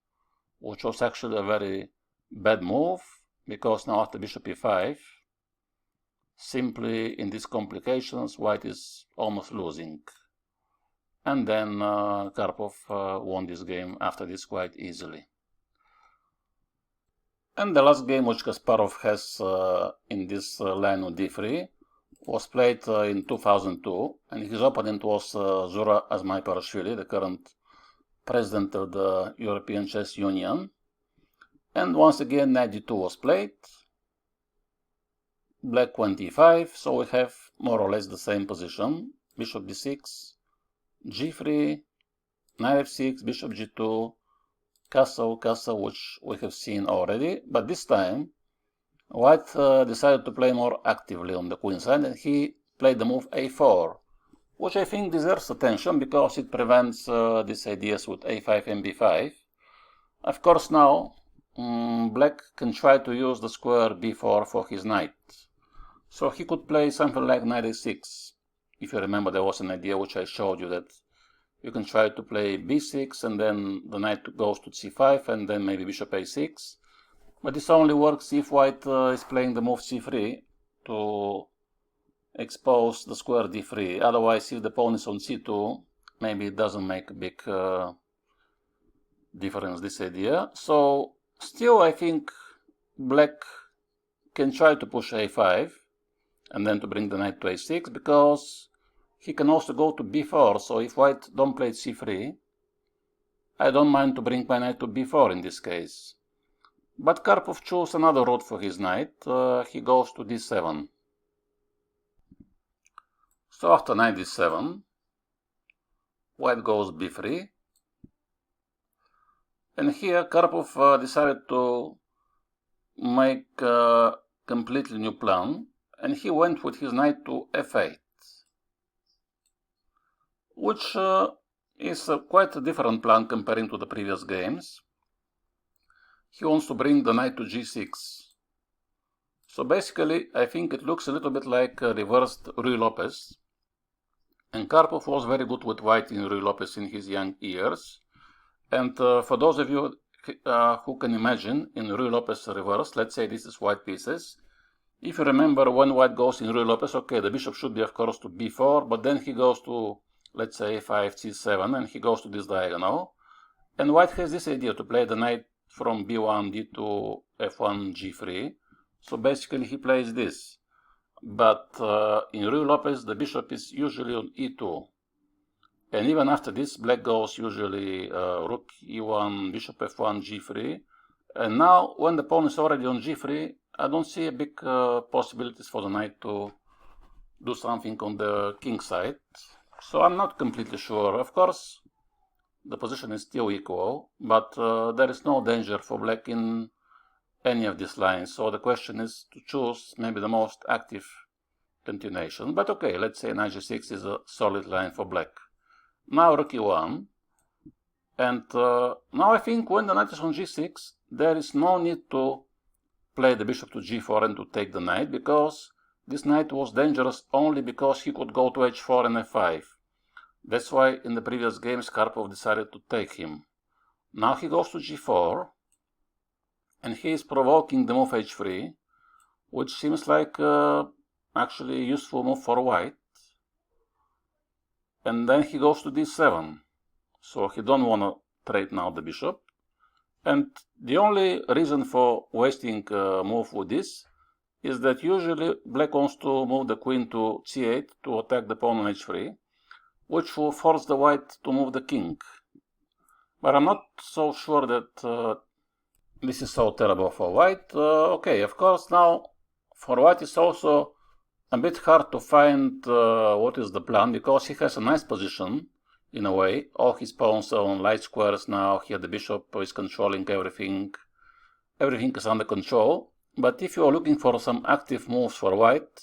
which was actually a very bad move, because now after bishop e5, simply in these complications, white is almost losing. And then Karpov won this game after this quite easily. And the last game which Kasparov has in this line with d3 was played in 2002, and his opponent was Zura Azmaiparashvili, the current president of the European Chess Union. And once again, knight d2 was played. Black went e5, so we have more or less the same position. Bishop d6, g3, knight f6, bishop g2, castle, which we have seen already. But this time, white decided to play more actively on the queen side, and he played the move a4, which I think deserves attention because it prevents these ideas with a5 and b5. Of course, now black can try to use the square b4 for his knight. So he could play something like knight a6. If you remember, there was an idea which I showed you that you can try to play b6 and then the knight goes to c5 and then maybe bishop a6. But this only works if white is playing the move c3 to expose the square d3. Otherwise, if the pawn is on c2, maybe it doesn't make a big difference, this idea. So still, I think black can try to push a5 and then to bring the knight to a6, because he can also go to b4. So if white don't play c3, I don't mind to bring my knight to b4 in this case. But Karpov chose another route for his knight. He goes to d7. So after knight d7, white goes b3. And here Karpov decided to make a completely new plan, and he went with his knight to f8, which is quite a different plan comparing to the previous games. He wants to bring the knight to g6. So basically, I think it looks a little bit like a reversed Ruy Lopez. And Karpov was very good with white in Ruy Lopez in his young years. And for those of you who can imagine in Ruy Lopez reverse, let's say this is white pieces. If you remember, when white goes in Ruy Lopez, okay, the bishop should be, of course, to b4, but then he goes to, let's say, a5, c7, and he goes to this diagonal. And white has this idea to play the knight from b1, d2, f1, g3. So basically he plays this. But in Ruy Lopez, the bishop is usually on e2. And even after this, black goes usually rook e1, bishop f1, g3. And now, when the pawn is already on g3, I don't see a big possibilities for the knight to do something on the king side. So I'm not completely sure. Of course, the position is still equal, but there is no danger for black in any of these lines. So the question is to choose maybe the most active continuation. But okay, let's say knight g6 is a solid line for black. Now rook e1. And now I think when the knight is on g6, there is no need to play the bishop to g4 and to take the knight, because this knight was dangerous only because he could go to h4 and f5. That's why in the previous games Karpov decided to take him. Now he goes to g4, and he is provoking the move h3, which seems like actually a useful move for white. And then he goes to d7, so he don't want to trade now the bishop. And the only reason for wasting a move with this is that usually black wants to move the queen to c8 to attack the pawn on h3, which will force the white to move the king. But I'm not so sure that this is so terrible for white. Okay, of course, now for white it's also a bit hard to find what is the plan, because he has a nice position in a way. All his pawns are on light squares now. Here the bishop is controlling everything. Everything is under control. But if you are looking for some active moves for white,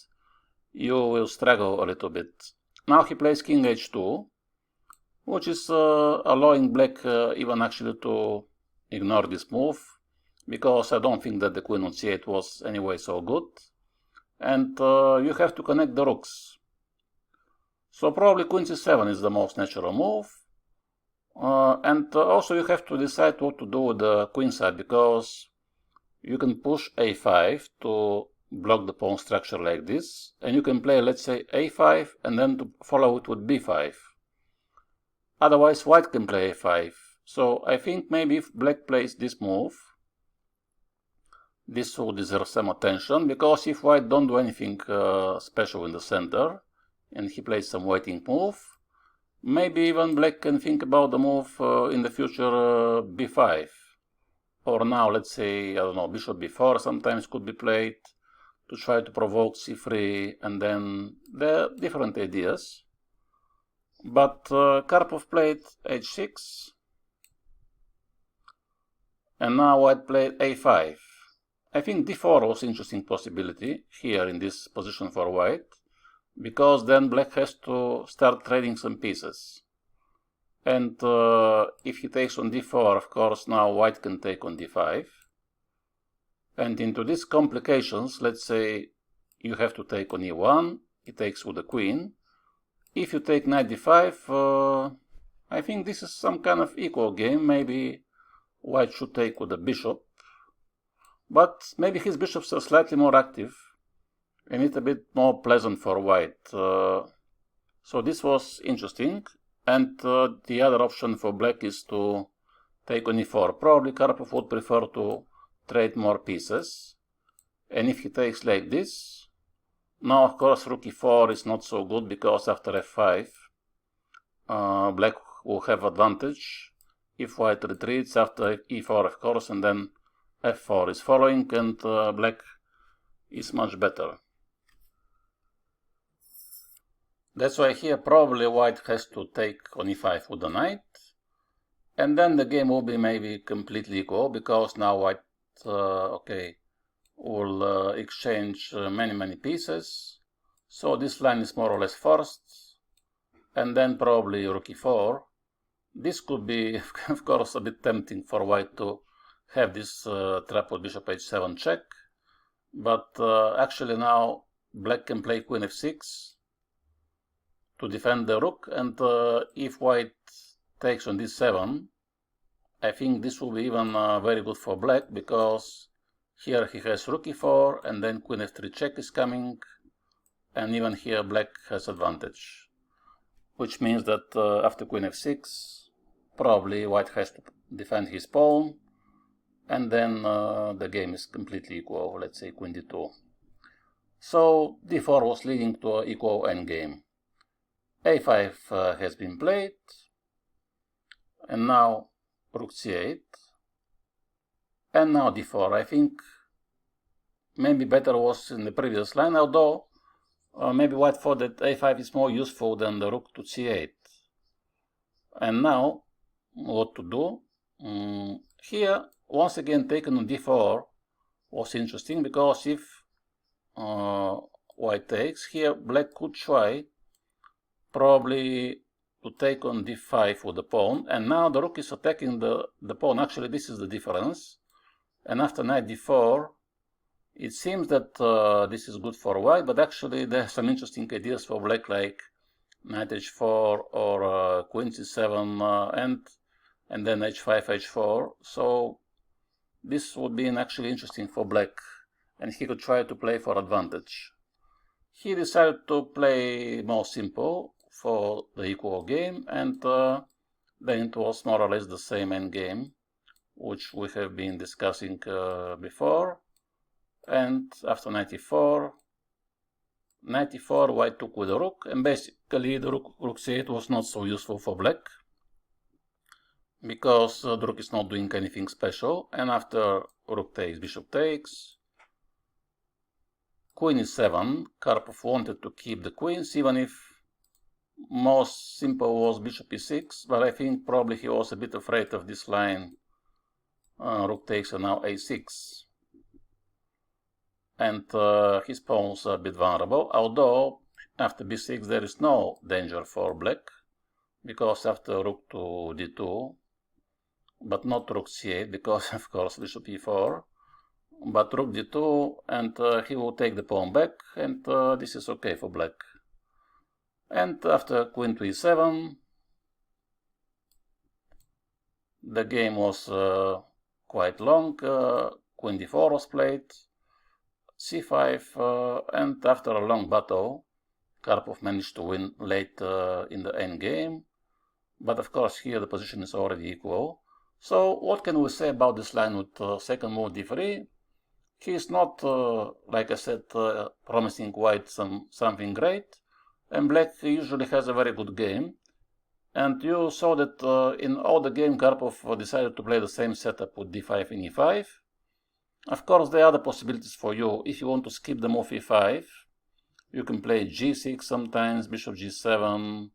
you will struggle a little bit. Now he plays king h2, which is allowing black even actually to ignore this move, because I don't think that the queen on c8 was anyway so good. And you have to connect the rooks. So probably queen c7 is the most natural move. And also you have to decide what to do with the queen side, because you can push a5 to block the pawn structure like this, and you can play, let's say, a5 and then to follow it with b5. Otherwise white can play a5. So I think maybe if black plays this move, this will deserve some attention, because if white don't do anything special in the center and he plays some waiting move, maybe even black can think about the move in the future b5. Or now, let's say, I don't know, bishop b4 sometimes could be played to try to provoke c3, and then there are different ideas. But Karpov played h6, and now white played a5. I think d4 was an interesting possibility here in this position for white, because then black has to start trading some pieces. And if he takes on d4, of course, now white can take on d5. And into these complications, let's say you have to take on e1, he takes with the queen. If you take knight d5, I think this is some kind of equal game. Maybe white should take with the bishop. But maybe his bishops are slightly more active, and it's a bit more pleasant for white. So this was interesting. And the other option for black is to take on e4. Probably Karpov would prefer to trade more pieces. And if he takes like this, now of course rook e4 is not so good, because after f5, black will have advantage. If white retreats after e4, of course, and then f4 is following, and black is much better. That's why here probably white has to take on e5 with the knight, and then the game will be maybe completely equal, because now white will exchange many pieces. So this line is more or less forced, and then probably rook e4. This could be, of course, a bit tempting for white to have this trap with bishop h7 check, but actually now black can play queen f6 to defend the rook, and if white takes on d7, I think this will be even very good for black, because here he has rook e4, and then queen f3 check is coming, and even here black has advantage, which means that after queen f6, probably white has to defend his pawn, and then the game is completely equal, let's say queen d2. So d4 was leading to an equal endgame. a5 has been played, and now rook c8, and now d4. I think maybe better was in the previous line, although maybe white thought that a5 is more useful than the rook to c8. And now, what to do? Here, once again, taken on d4 was interesting, because if white takes, here black could try probably to take on d5 with the pawn, and now the rook is attacking the pawn. Actually, this is the difference. And after knight d4, it seems that this is good for white, but actually there are some interesting ideas for black, like knight h4 or queen c7, and and then h5, h4. So this would be actually interesting for black, and he could try to play for advantage. He decided to play more simple for the equal game, and then it was more or less the same endgame, which we have been discussing before. And after 94, white took with the rook, and basically the rook c8 was not so useful for black, because the rook is not doing anything special. And after rook takes, bishop takes, queen e7, Karpov wanted to keep the queens, even if most simple was bishop e6, but I think probably he was a bit afraid of this line, rook takes and now a6. And his pawns are a bit vulnerable, although after b6 there is no danger for black, because after rook to d2, but not rook c8, because of course bishop e4, but rook d2, and he will take the pawn back, and this is okay for black. And after queen to e7, the game was quite long. Queen d4 was played, c5, and after a long battle, Karpov managed to win late in the endgame. But of course here the position is already equal. So what can we say about this line with second move d3? He is not, like I said, promising white something great, and black usually has a very good game. And you saw that in all the game Karpov decided to play the same setup with d5 and e5. Of course there are other possibilities for you. If you want to skip the move e5, you can play g6 sometimes, bishop g7,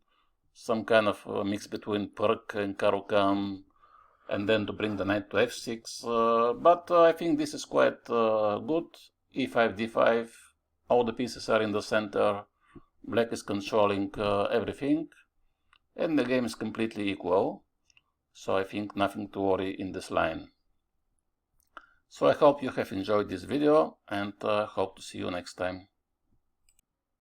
some kind of mix between Perk and Caro-Kann, and then to bring the knight to f6. But I think this is quite good. e5, d5, all the pieces are in the center. Black is controlling everything, and the game is completely equal. So I think nothing to worry in this line. So I hope you have enjoyed this video, and hope to see you next time.